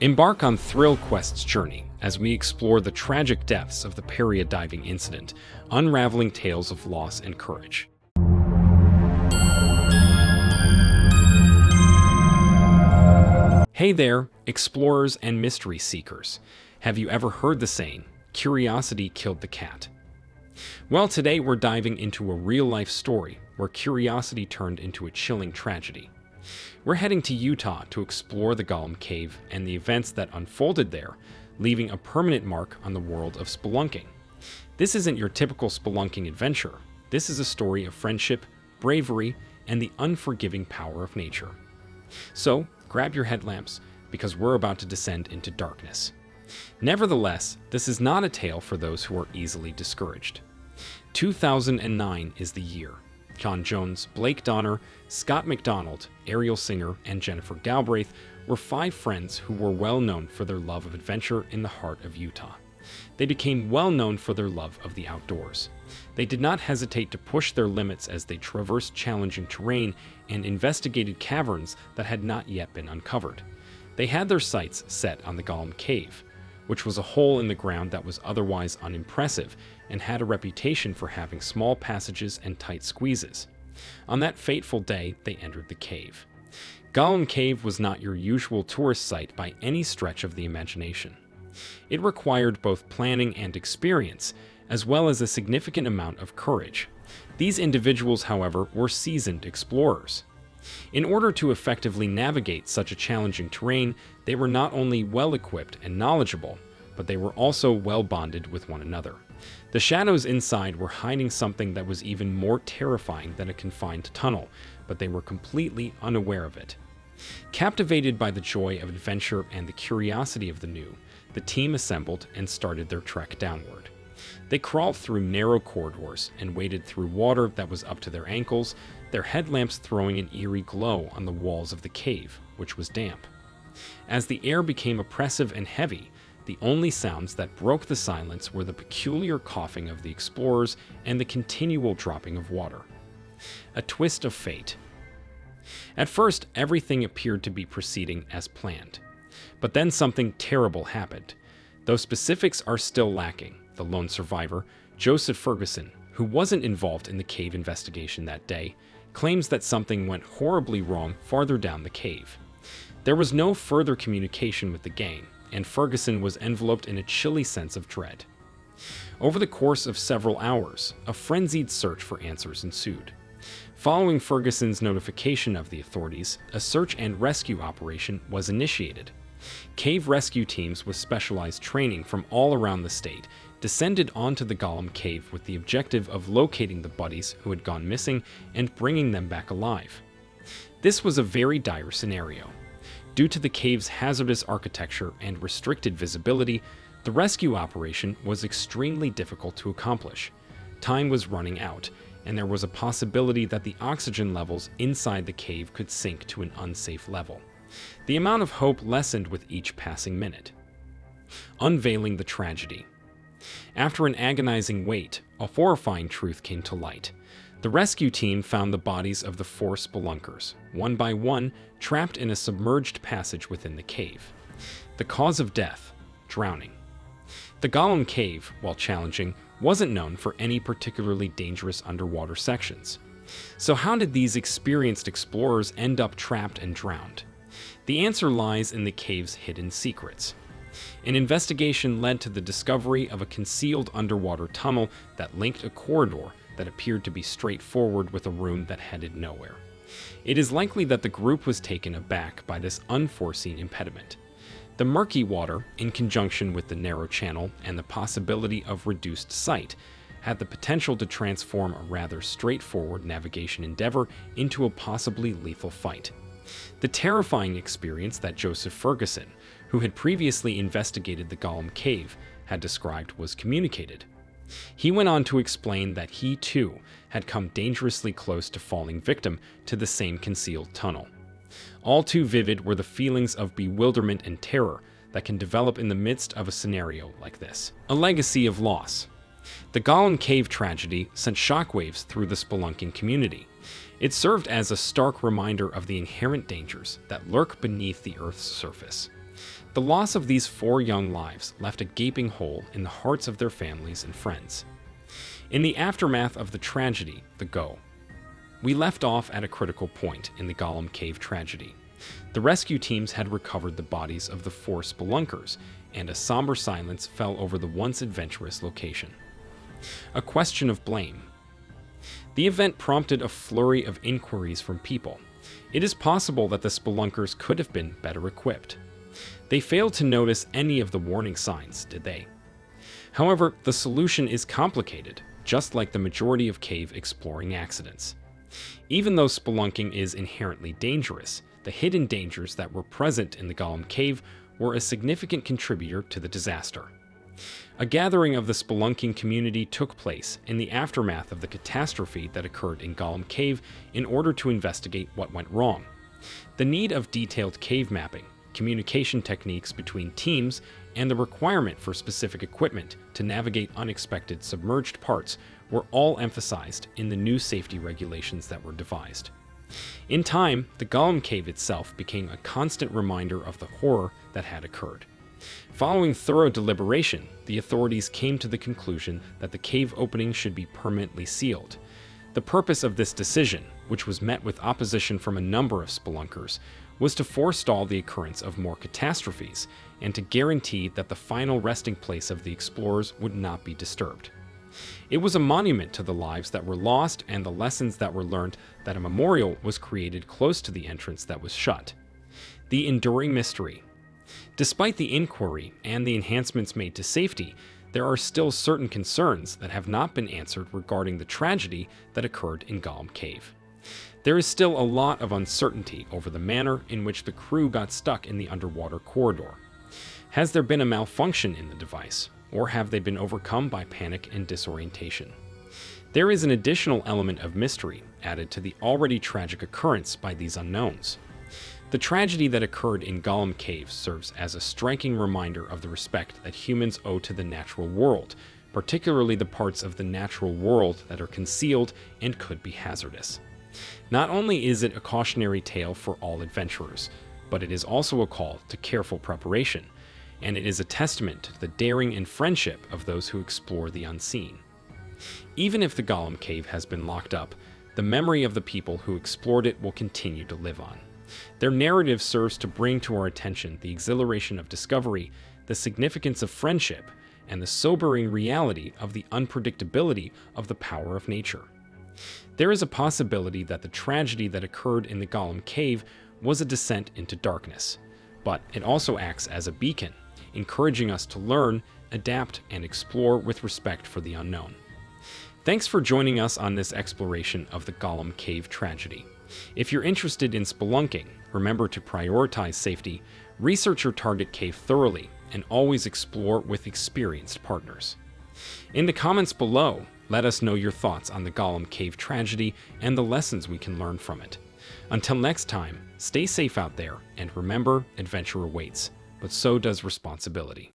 Embark on Thrill Quest's journey as we explore the tragic depths of the period diving incident, unraveling tales of loss and courage. Hey there, explorers and mystery seekers. Have you ever heard the saying, curiosity killed the cat? Well, today we're diving into a real-life story where curiosity turned into a chilling tragedy. We're heading to Utah to explore the Gollum Cave and the events that unfolded there, leaving a permanent mark on the world of spelunking. This isn't your typical spelunking adventure. This is a story of friendship, bravery, and the unforgiving power of nature. So, grab your headlamps, because we're about to descend into darkness. Nevertheless, this is not a tale for those who are easily discouraged. 2009 is the year. John Jones, Blake Donner, Scott McDonald, Ariel Singer, and Jennifer Galbraith were 5 friends who were well known for their love of adventure in the heart of Utah. They became well known for their love of the outdoors. They did not hesitate to push their limits as they traversed challenging terrain and investigated caverns that had not yet been uncovered. They had their sights set on the Gollum Cave, which was a hole in the ground that was otherwise unimpressive and had a reputation for having small passages and tight squeezes. On that fateful day, they entered the cave. Gollum Cave was not your usual tourist site by any stretch of the imagination. It required both planning and experience, as well as a significant amount of courage. These individuals, however, were seasoned explorers. In order to effectively navigate such a challenging terrain, they were not only well-equipped and knowledgeable, but they were also well-bonded with one another. The shadows inside were hiding something that was even more terrifying than a confined tunnel, but they were completely unaware of it. Captivated by the joy of adventure and the curiosity of the new, the team assembled and started their trek downward. They crawled through narrow corridors and waded through water that was up to their ankles, their headlamps throwing an eerie glow on the walls of the cave, which was damp. As the air became oppressive and heavy, the only sounds that broke the silence were the peculiar coughing of the explorers and the continual dropping of water. A twist of fate. At first, everything appeared to be proceeding as planned. But then something terrible happened. Though specifics are still lacking, the lone survivor, Joseph Ferguson, who wasn't involved in the cave investigation that day, claims that something went horribly wrong farther down the cave. There was no further communication with the gang, and Ferguson was enveloped in a chilly sense of dread. Over the course of several hours, a frenzied search for answers ensued. Following Ferguson's notification of the authorities, a search and rescue operation was initiated. Cave rescue teams with specialized training from all around the state descended onto the Gollum Cave with the objective of locating the buddies who had gone missing and bringing them back alive. This was a very dire scenario. Due to the cave's hazardous architecture and restricted visibility, the rescue operation was extremely difficult to accomplish. Time was running out, and there was a possibility that the oxygen levels inside the cave could sink to an unsafe level. The amount of hope lessened with each passing minute. Unveiling the tragedy. After an agonizing wait, a horrifying truth came to light. The rescue team found the bodies of the 4 spelunkers, one by one, trapped in a submerged passage within the cave. The cause of death: drowning. The Gollum Cave, while challenging, wasn't known for any particularly dangerous underwater sections. So how did these experienced explorers end up trapped and drowned? The answer lies in the cave's hidden secrets. An investigation led to the discovery of a concealed underwater tunnel that linked a corridor that appeared to be straightforward with a room that headed nowhere. It is likely that the group was taken aback by this unforeseen impediment. The murky water, in conjunction with the narrow channel and the possibility of reduced sight, had the potential to transform a rather straightforward navigation endeavor into a possibly lethal fight. The terrifying experience that Joseph Ferguson, who had previously investigated the Gollum Cave, had described was communicated. He went on to explain that he, too, had come dangerously close to falling victim to the same concealed tunnel. All too vivid were the feelings of bewilderment and terror that can develop in the midst of a scenario like this. A legacy of loss. The Gollum Cave tragedy sent shockwaves through the spelunking community. It served as a stark reminder of the inherent dangers that lurk beneath the Earth's surface. The loss of these 4 young lives left a gaping hole in the hearts of their families and friends. In the aftermath of the tragedy, we left off at a critical point in the Gollum Cave tragedy. The rescue teams had recovered the bodies of the 4 spelunkers, and a somber silence fell over the once adventurous location. A question of blame. The event prompted a flurry of inquiries from people. It is possible that the spelunkers could have been better equipped. They failed to notice any of the warning signs, did they? However, the solution is complicated, just like the majority of cave exploring accidents. Even though spelunking is inherently dangerous, the hidden dangers that were present in the Gollum Cave were a significant contributor to the disaster. A gathering of the spelunking community took place in the aftermath of the catastrophe that occurred in Gollum Cave in order to investigate what went wrong. The need of detailed cave mapping, communication techniques between teams, and the requirement for specific equipment to navigate unexpected submerged parts were all emphasized in the new safety regulations that were devised. In time, the Gollum Cave itself became a constant reminder of the horror that had occurred. Following thorough deliberation, the authorities came to the conclusion that the cave opening should be permanently sealed. The purpose of this decision, which was met with opposition from a number of spelunkers, was to forestall the occurrence of more catastrophes and to guarantee that the final resting place of the explorers would not be disturbed. It was a monument to the lives that were lost and the lessons that were learned that a memorial was created close to the entrance that was shut. The enduring mystery. Despite the inquiry and the enhancements made to safety, there are still certain concerns that have not been answered regarding the tragedy that occurred in Gollum Cave. There is still a lot of uncertainty over the manner in which the crew got stuck in the underwater corridor. Has there been a malfunction in the device, or have they been overcome by panic and disorientation? There is an additional element of mystery added to the already tragic occurrence by these unknowns. The tragedy that occurred in Gollum Cave serves as a striking reminder of the respect that humans owe to the natural world, particularly the parts of the natural world that are concealed and could be hazardous. Not only is it a cautionary tale for all adventurers, but it is also a call to careful preparation, and it is a testament to the daring and friendship of those who explore the unseen. Even if the Gollum Cave has been locked up, the memory of the people who explored it will continue to live on. Their narrative serves to bring to our attention the exhilaration of discovery, the significance of friendship, and the sobering reality of the unpredictability of the power of nature. There is a possibility that the tragedy that occurred in the Gollum Cave was a descent into darkness, but it also acts as a beacon, encouraging us to learn, adapt, and explore with respect for the unknown. Thanks for joining us on this exploration of the Gollum Cave tragedy. If you're interested in spelunking, remember to prioritize safety, research your target cave thoroughly, and always explore with experienced partners. In the comments below, let us know your thoughts on the Gollum Cave tragedy and the lessons we can learn from it. Until next time, stay safe out there, and remember, adventure awaits, but so does responsibility.